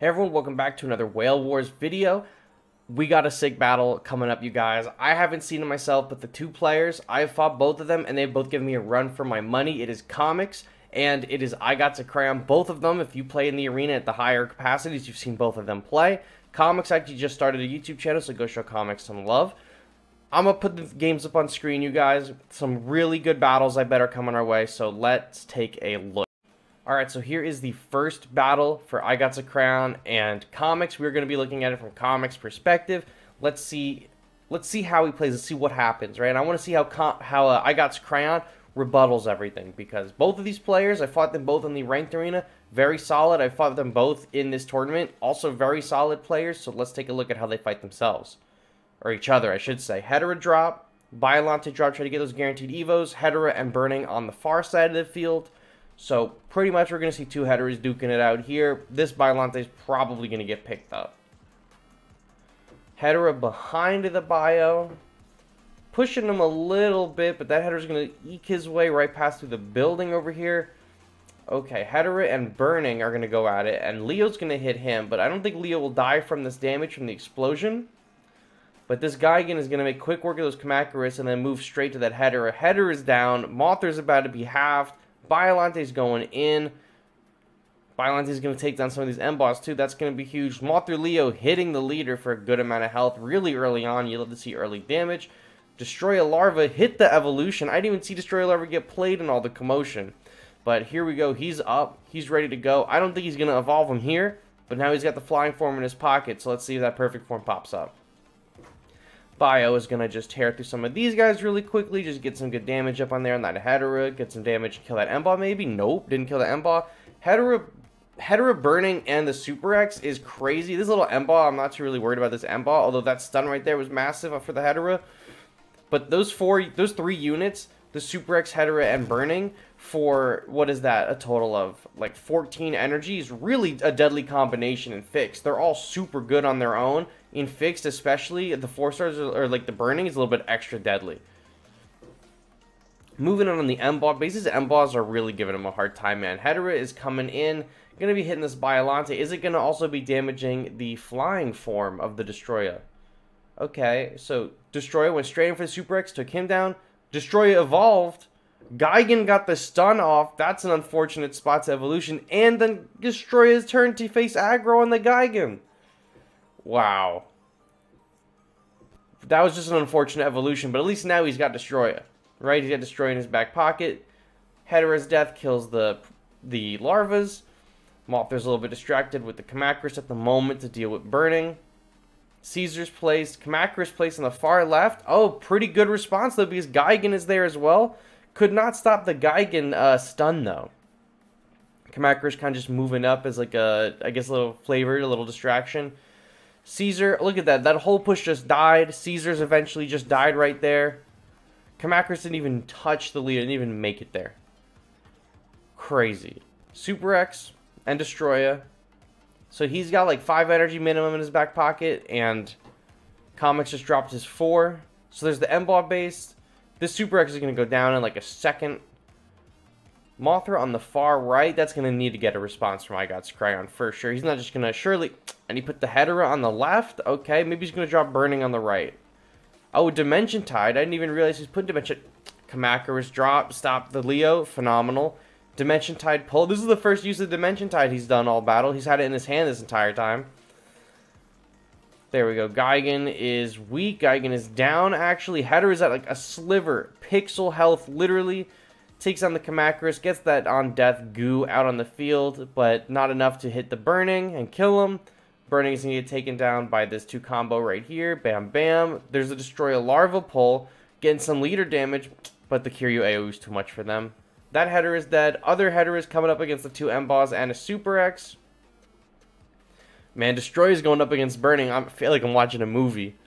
Hey everyone, welcome back to another Whale Wars video. We got a sick battle coming up, you guys. I haven't seen it myself, but the two players, I have fought both of them, and they've both given me a run for my money. It is Comics, and it is IGOTSACRAYON. Both of them, if you play in the arena at the higher capacities, you've seen both of them play. Comics actually just started a YouTube channel, so go show Comics some love. I'm going to put the games up on screen, you guys. Some really good battles, I bet, are coming our way, so let's take a look. Alright, so here is the first battle for IGOTSACRAYON and Comics. We're going to be looking at it from Comics' perspective. Let's see how he plays. Let's see what happens, right? And I want to see how IGOTSACRAYON rebuttals everything, because both of these players, I fought them both in the ranked arena, very solid. I fought them both in this tournament, also very solid players. So let's take a look at how they fight themselves, or each other, I should say. Hedera drop, Biollante drop, try to get those guaranteed evos. Hedera and Burning on the far side of the field. So, pretty much we're going to see two Hederas duking it out here. This Biollante is probably going to get picked up. Hedera behind the Bio. Pushing him a little bit, but that Hedera's going to eke his way right past through the building over here. Okay, Hedera and Burning are going to go at it, and Leo's going to hit him, but I don't think Leo will die from this damage from the explosion. But this Gigan is going to make quick work of those Kamacuras and then move straight to that Hedera. Hedera is down. Mothra's about to be halved. Biollante's going in. Biollante's going to take down some of these M-Boss too. That's going to be huge. Mothra Leo hitting the leader for a good amount of health really early on. You love to see early damage. Destroy a Larva hit the evolution. I didn't even see Destroy a Larva get played in all the commotion. But here we go. He's up. He's ready to go. I don't think he's going to evolve him here. But now he's got the flying form in his pocket. So let's see if that perfect form pops up. Bio is going to just tear through some of these guys really quickly. Just get some good damage up on there on that Hedera. Get some damage. Kill that M-Ball maybe? Nope. Didn't kill the M-Ball. Hedera Burning and the Super X is crazy. This little M-Ball, I'm not too really worried about this M-Ball. Although that stun right there was massive for the Hedera. But those three units, the Super X, Hedera, and Burning, for, what is that? A total of like 14 energy is really a deadly combination in Fixed. They're all super good on their own. In Fixed, especially, the 4-stars or like the Burning is a little bit extra deadly. Moving on the M-Ball bases, M-Balls are really giving him a hard time, man. Hedera is coming in, going to be hitting this Biollante. Is it going to also be damaging the flying form of the Destroyer? Okay, so Destroyer went straight in for the Super X, took him down. Destroyer evolved. Gigan got the stun off. That's an unfortunate spot to evolution. And then Destroyer's turn to face aggro on the Gigan. Wow. That was just an unfortunate evolution, but at least now he's got Destroyer. Right? He's got Destroyer in his back pocket. Hedera's death kills the larvas. Mothra's a little bit distracted with the Kamacuras at the moment to deal with Burning. Caesar's placed. Kamacuras placed on the far left. Oh, pretty good response though, because Gigan is there as well. Could not stop the Gigan stun though. Kamacuras kind of just moving up as like a, I guess, a little flavor, a little distraction. Caesar, look at that. That whole push just died. Caesar's eventually just died right there. Kamacuras didn't even touch the lead. Didn't even make it there. Crazy. Super X and Destroyer. So he's got like 5 energy minimum in his back pocket. And Comics just dropped his 4. So there's the M-Ball base. This Super X is going to go down in like a second. Mothra on the far right, that's going to need to get a response from IGOTSACRAYON for sure. He's not just going to surely... And he put the Hedera on the left. Okay, maybe he's going to drop Burning on the right. Oh, Dimension Tide. I didn't even realize he's putting Dimension... Kamacuras drop, stop the Leo. Phenomenal. Dimension Tide pull. This is the first use of Dimension Tide he's done all battle. He's had it in his hand this entire time. There we go. Gigan is weak. Gigan is down, actually. Hedera is at like a sliver. Pixel health, literally. Takes on the Kamacuras, gets that on death goo out on the field, but not enough to hit the Burning and kill him. Burning is going to get taken down by this 2 combo right here. Bam, bam. There's a Destroy a Larva pull, getting some leader damage, but the Kiryu AoE is too much for them. That Hedera is dead. Other Hedera is coming up against the 2 M-Boss and a Super X. Man, Destroy is going up against Burning. I feel like I'm watching a movie.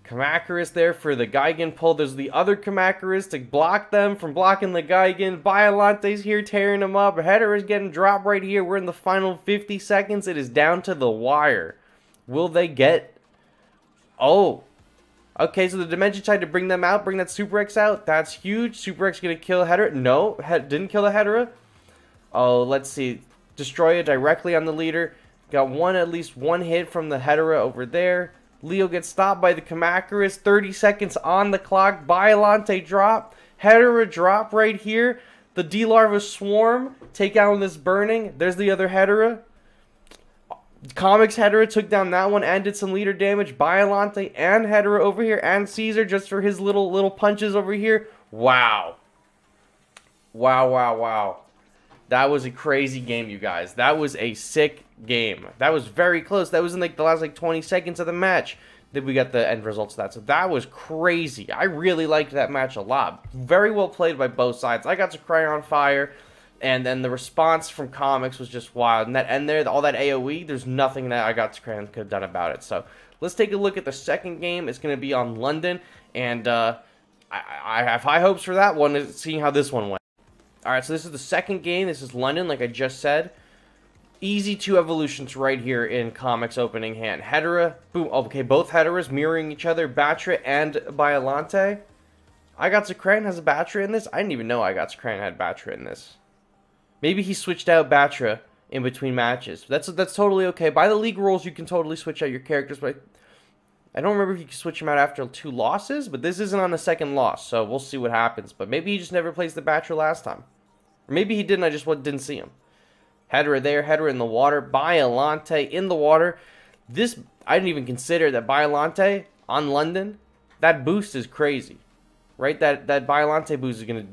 Kamacuras there for the Gigan pull. There's the other Kamacuras to block them from blocking the Gigan. Biollante's here tearing them up. Hedera's getting dropped right here. We're in the final 50 seconds. It is down to the wire. Will they get... Oh. Okay, so the Dimension tried to bring them out. Bring that Super X out. That's huge. Super X going to kill Hedera. No, didn't kill the Hedera. Oh, let's see. Destroy it directly on the leader. Got at least one hit from the Hedera over there. Leo gets stopped by the Kamacuras. 30 seconds on the clock. Biollante drop. Hedera drop right here. The D-Larva swarm. Take out this burning. There's the other Hedera. Comics Hedera took down that one and did some leader damage. Biollante and Hedera over here. And Caesar just for his little punches over here. Wow. Wow, wow, wow. That was a crazy game, you guys. That was a sick game. That was very close. That was in like the last 20 seconds of the match that we got the end results of that. So that was crazy. I really liked that match a lot. Very well played by both sides. I got to cry on fire, and then the response from Comics was just wild. And that end there, all that AoE, there's nothing that I got to cry on could have done about it. So let's take a look at the second game. It's going to be on London, and I have high hopes for that one, seeing how this one went. Alright, so this is the second game. This is London, like I just said. Easy 2 evolutions right here in Comics opening hand. Hedera, boom, okay, both Hederas mirroring each other. Batra and Biollante. IGOTSACRAYON has a Batra in this? I didn't even know IGOTSACRAYON had Batra in this. Maybe he switched out Batra in between matches. That's totally okay. By the league rules, you can totally switch out your characters, but I don't remember if you can switch them out after 2 losses, but this isn't on the second loss, so we'll see what happens. But maybe he just never plays the Batra last time. Or maybe he didn't, I just didn't see him. Hedera there, Hedera in the water, Biollante in the water. This, I didn't even consider that Biollante on London, that boost is crazy. Right? That Biollante boost is going to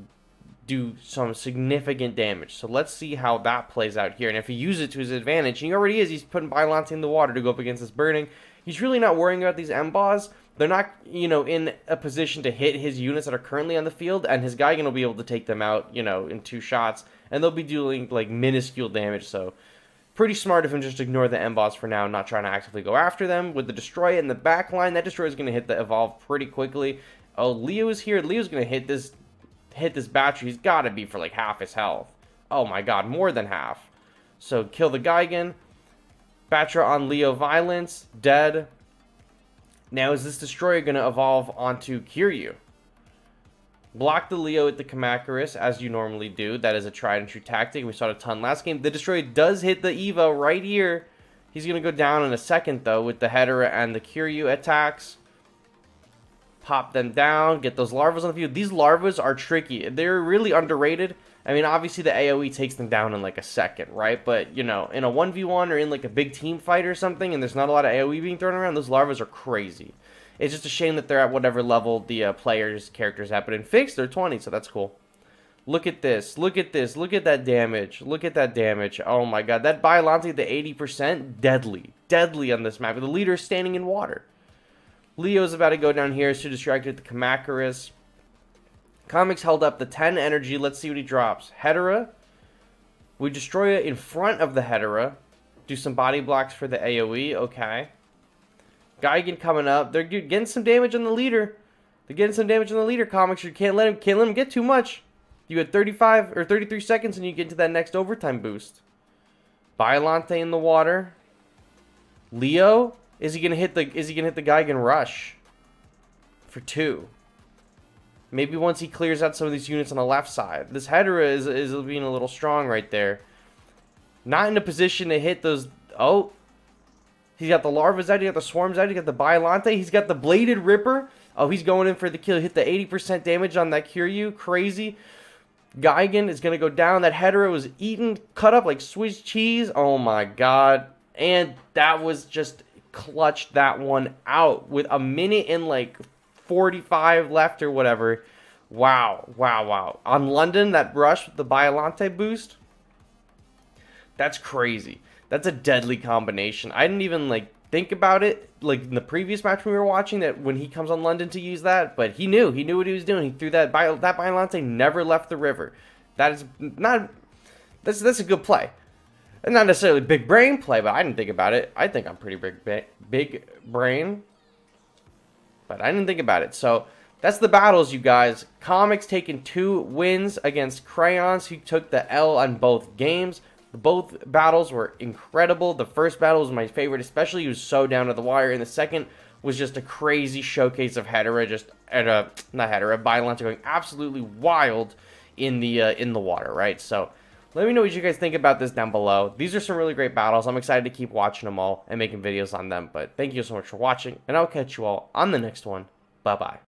do some significant damage. So let's see how that plays out here. And if he uses it to his advantage, and he already is, he's putting Biollante in the water to go up against this burning. He's really not worrying about these M-Boss. They're not, in a position to hit his units that are currently on the field, and his Gigan will be able to take them out, in 2 shots, and they'll be doing, like, minuscule damage, so pretty smart of him just to ignore the M-Boss for now, not trying to actively go after them. With the Destroyer in the back line, that Destroyer is going to hit the Evolve pretty quickly. Oh, Leo is here. Leo's going to hit this battery. He's got to be for, like, half his health. Oh, my God, more than half. So, kill the Gigan. Batra on Leo Violence, dead. Now, is this Destroyer going to evolve onto Kiryu? Block the Leo with the Kamacuras, as you normally do. That is a tried and true tactic. We saw it a ton last game. The Destroyer does hit the Evo right here. He's going to go down in a second, though, with the Hedera and the Kiryu attacks. Pop them down. Get those larvas on the field. These larvas are tricky. They're really underrated. I mean, obviously, the AoE takes them down in, like, a second, right? But, in a 1v1 or in, like, a big team fight or something, and there's not a lot of AoE being thrown around, those larvas are crazy. It's just a shame that they're at whatever level the player's character's at. But in Fixed, they're 20, so that's cool. Look at this. Look at this. Look at that damage. Look at that damage. Oh, my God. That Biollante, the 80%, deadly. Deadly on this map. The leader is standing in water. Leo's about to go down here. It's too distracted with the Kamacuras. Comics held up the 10 energy. Let's see what he drops. Hedera. We destroy it in front of the Hedera. Do some body blocks for the AoE. Okay. Gigan coming up. They're getting some damage on the leader. They're getting some damage on the leader. Comics, you can't let him get too much. You had 35 or 33 seconds and you get into that next overtime boost. Biollante in the water. Leo. Is he gonna hit the Gigan rush? For 2. Maybe once he clears out some of these units on the left side. This Hedera is being a little strong right there. Not in a position to hit those. Oh. He's got the larvas out. He got the swarms out. He got the Biollante. He's got the Bladed Ripper. Oh, he's going in for the kill. Hit the 80% damage on that Kiryu. Crazy. Gigan is going to go down. That Hedera was eaten, cut up like Swiss cheese. Oh, my God. And that was just clutched that one out with a minute and like 45 left or whatever. Wow. Wow, wow. On London, that rush with the Biollante boost. That's crazy. That's a deadly combination. I didn't even like think about it like in the previous match we were watching that when he comes on London to use that, but he knew what he was doing. He threw that Biollante never left the river. That is not that's a good play. And not necessarily big brain play, but I didn't think about it. I think I'm pretty big brain, but I didn't think about it. So that's the battles, you guys. Comics taking 2 wins against Crayons, who took the L on both games. Both battles were incredible. The first battle was my favorite, especially he was so down to the wire. And the second was just a crazy showcase of Hedera, Biollante going absolutely wild in the water, right? So Let me know what you guys think about this down below. These are some really great battles. I'm excited to keep watching them all and making videos on them. But thank you so much for watching, and I'll catch you all on the next one. Bye-bye.